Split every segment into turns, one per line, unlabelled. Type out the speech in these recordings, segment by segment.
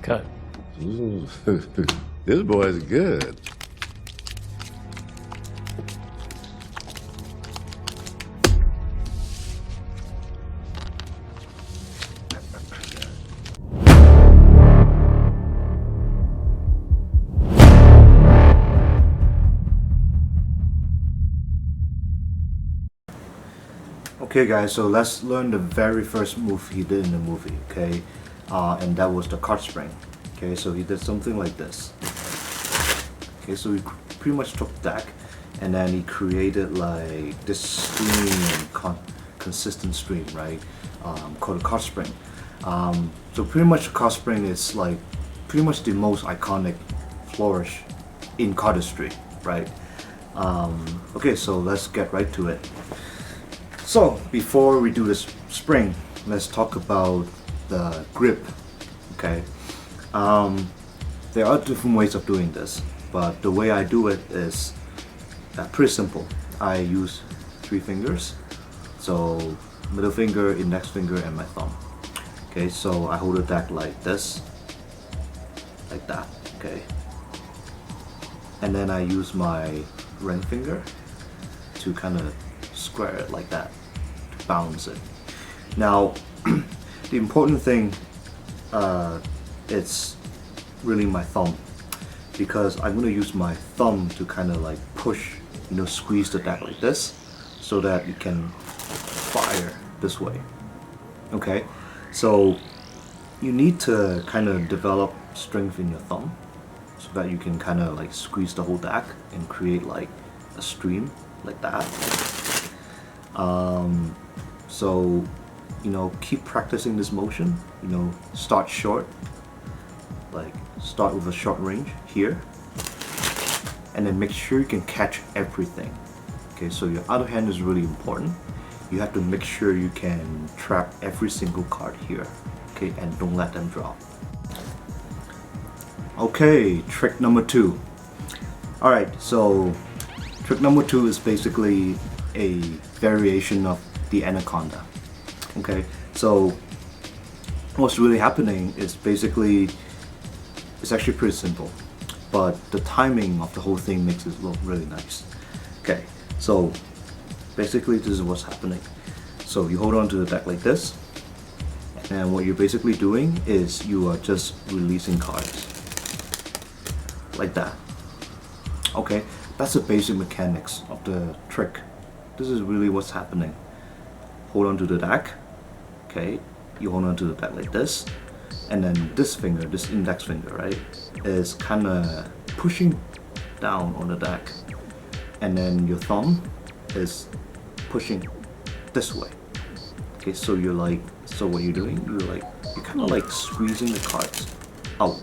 Go.
Ooh, this boy's good.
Okay guys, so let's learn the very first move he did in the movie, okay? And that was the card spring. Okay, so he did something like this. Okay, so he pretty much took deck and then he created like this stream, consistent stream, right? Called a card spring. So pretty much card spring is like pretty much the most iconic flourish in cardistry, right? Okay, so let's get right to it. So before we do this spring, let's talk about the grip. Okay, there are different ways of doing this, but the way I do it is pretty simple. I use 3 fingers, so middle finger, index finger, and my thumb. Okay, so I hold the deck like this, like that. Okay, and then I use my ring finger to kind of square it like that, to balance it. Now the important thing it's really my thumb, because I'm going to use my thumb to kind of like push, squeeze the deck like this so that it can fire this way. Okay, so you need to kind of develop strength in your thumb so that you can kind of like squeeze the whole deck and create like a stream like that. So keep practicing this motion. Start short, like start with a short range here, and then make sure you can catch everything. Okay, so your other hand is really important. You have to make sure you can trap every single card here, okay, and don't let them drop. Okay, trick number 2. Alright, so trick number 2 is basically a variation of the Anaconda. Okay, so what's really happening is basically, it's actually pretty simple, but the timing of the whole thing makes it look really nice. Okay, so basically this is what's happening. So you hold on to the deck like this, and what you're basically doing is you are just releasing cards like that. Okay, that's the basic mechanics of the trick. This is really what's happening. Hold on to the deck. Okay, you hold on to the deck like this, and then this finger, this index finger, right, is kind of pushing down on the deck, and then your thumb is pushing this way. Okay, so you're like, so what you're doing, you're kind of like squeezing the cards out,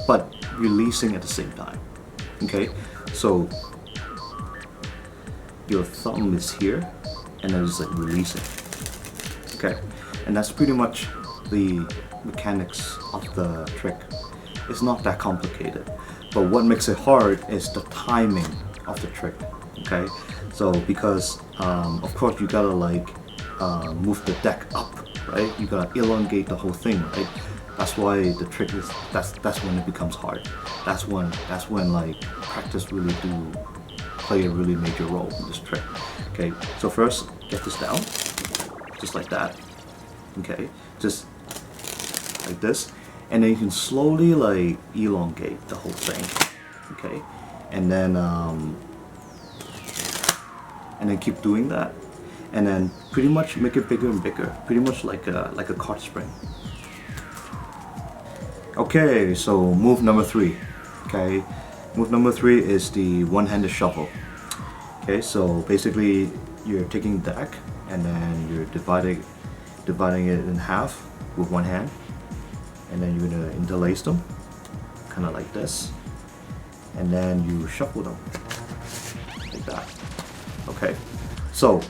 but releasing at the same time. Okay, so your thumb is here, and then it's like releasing. Okay, and that's pretty much the mechanics of the trick. It's not that complicated, but what makes it hard is the timing of the trick. Okay, so because of course you gotta like move the deck up, right? You gotta elongate the whole thing, right? That's why the trick is, that's when it becomes hard. That's when like practice really do play a really major role in this trick. Okay, so first get this down, just like that. Okay, just like this, and then you can slowly like elongate the whole thing. Okay, and then keep doing that, and then pretty much make it bigger and bigger, pretty much like a card spring. Okay, so move number 3. Okay, move number 3 is the one-handed shuffle. Okay, so basically you're taking the deck and then you're dividing it in half with one hand, and then you're gonna interlace them, kind of like this, and then you shuffle them like that. Okay, so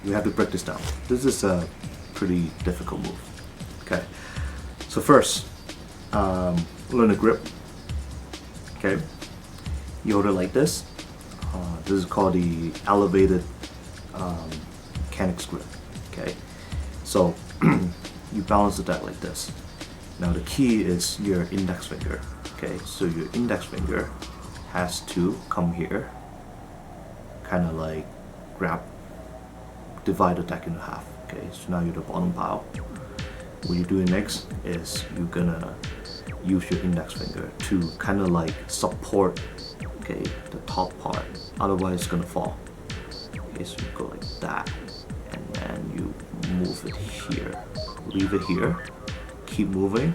we have to break this down. This is a pretty difficult move. Okay, so first, learn the grip. Okay, you hold it like this. This is called the elevated mechanics grip. Okay, so you balance the deck like this. Now the key is your index finger. Okay, so your index finger has to come here, kind of like divide the deck into half. Okay, so now you're the bottom pile. What you're doing next is you're gonna use your index finger to kind of like support, okay, the top part. Otherwise, it's gonna fall. Okay, so you go like that, and then you move it here. Leave it here. Keep moving,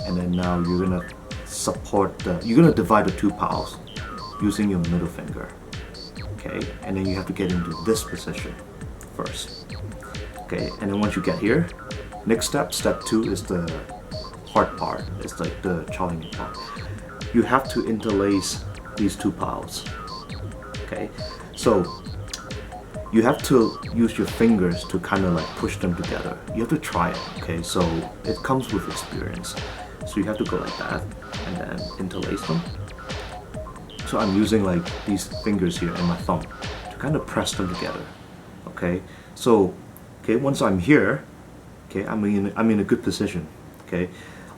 and then now you're gonna you're gonna divide the two piles using your middle finger. Okay, and then you have to get into this position first. Okay, and then once you get here, next step 2 is the hard part. It's like the challenging part. You have to interlace these two piles. Okay, so you have to use your fingers to kind of like push them together. You have to try it. Okay, so it comes with experience. So you have to go like that and then interlace them. So I'm using like these fingers here and my thumb to kind of press them together. Okay, so okay, once I'm here, okay, I'm in a good position. Okay,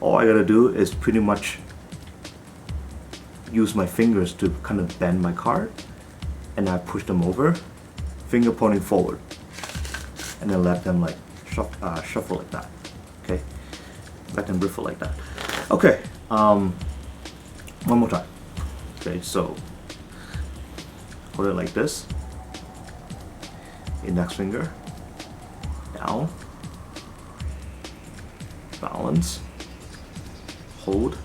all I gotta do is pretty much use my fingers to kind of bend my card, and I push them over, finger pointing forward, and then let them like shuffle like that. Okay, let them riffle like that. Okay, one more time. Okay, so hold it like this. Index finger down, balance, hold,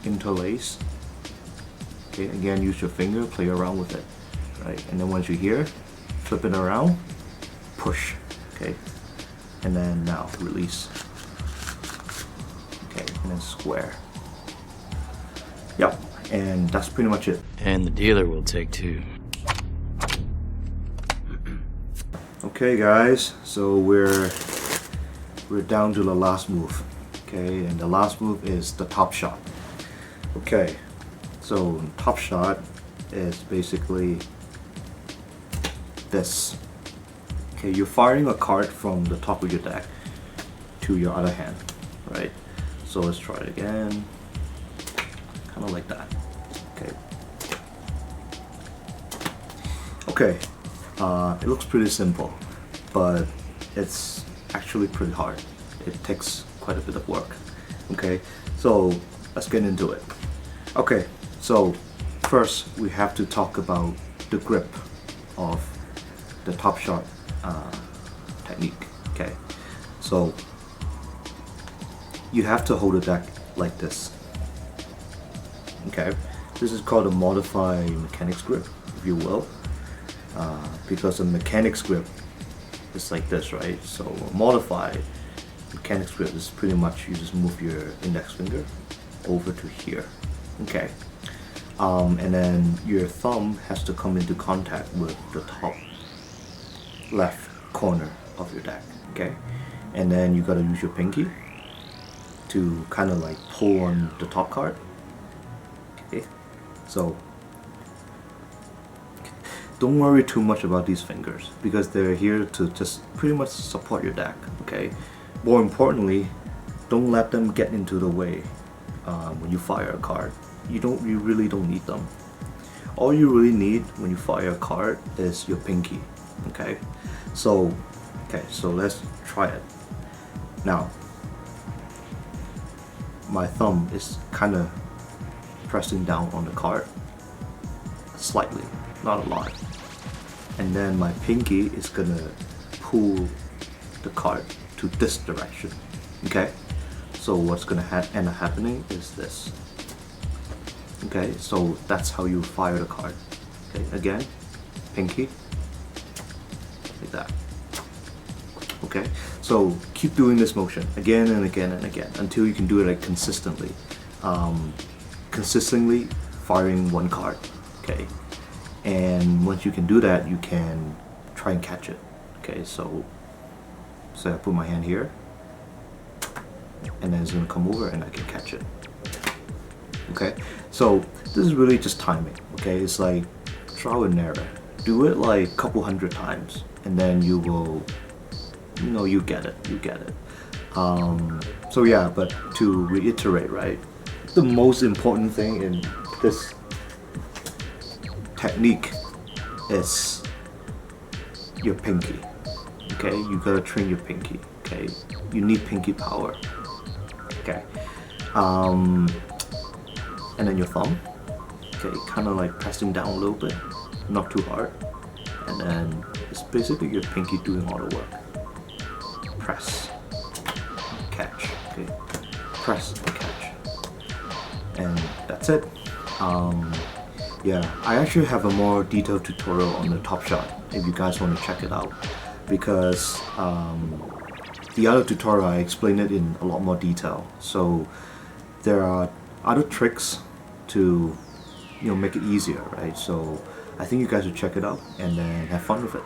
interlace. Okay, again, use your finger, play around with it, right? And then once you're here, flip it around, push. Okay, and then now release. Okay, and then square. Yep, and that's pretty much it.
And the dealer will take 2.
Okay guys, so we're down to the last move. Okay, and the last move is the top shot. Okay, so top shot is basically this. Okay, you're firing a card from the top of your deck to your other hand, right? So let's try it again. Kind of like that. Okay. Okay. It looks pretty simple, but it's actually pretty hard. It takes quite a bit of work. Okay, so let's get into it. Okay, so first we have to talk about the grip of the top shot technique. Okay, so you have to hold the deck like this. Okay, this is called a modified mechanics grip, if you will. Because a mechanics grip is like this, right? So a modified mechanics grip is pretty much you just move your index finger over to here. Okay, and then your thumb has to come into contact with the top left corner of your deck. Okay, and then you gotta use your pinky to kind of like pull on the top card. Okay, so don't worry too much about these fingers because they're here to just pretty much support your deck. Okay, more importantly, don't let them get into the way when you fire a card. You really don't need them. All you really need when you fire a card is your pinky. Okay, so let's try it. Now my thumb is kind of pressing down on the card slightly, not a lot, and then my pinky is gonna pull the card to this direction. Okay, so what's gonna end up happening is this. Okay, so that's how you fire the card. Okay, again, pinky, like that. Okay, so keep doing this motion again and again and again until you can do it like consistently. Consistently firing one card. Okay, and once you can do that, you can try and catch it. Okay, so I put my hand here, and then it's gonna come over and I can catch it. Okay, so this is really just timing. Okay, it's like trial and error. Do it like a couple hundred times, and then you will, you get it. So yeah, but to reiterate, right, the most important thing in this technique is your pinky. Okay, you gotta train your pinky. Okay, you need pinky power. Okay, and then your thumb. Okay, kind of like pressing down a little bit, not too hard, and then it's basically your pinky doing all the work. Press, catch. Okay, press and catch, and that's it. Yeah, I actually have a more detailed tutorial on the Top Shot if you guys want to check it out, because the other tutorial I explained it in a lot more detail. So there are other tricks to make it easier, right? So I think you guys should check it out and then have fun with it.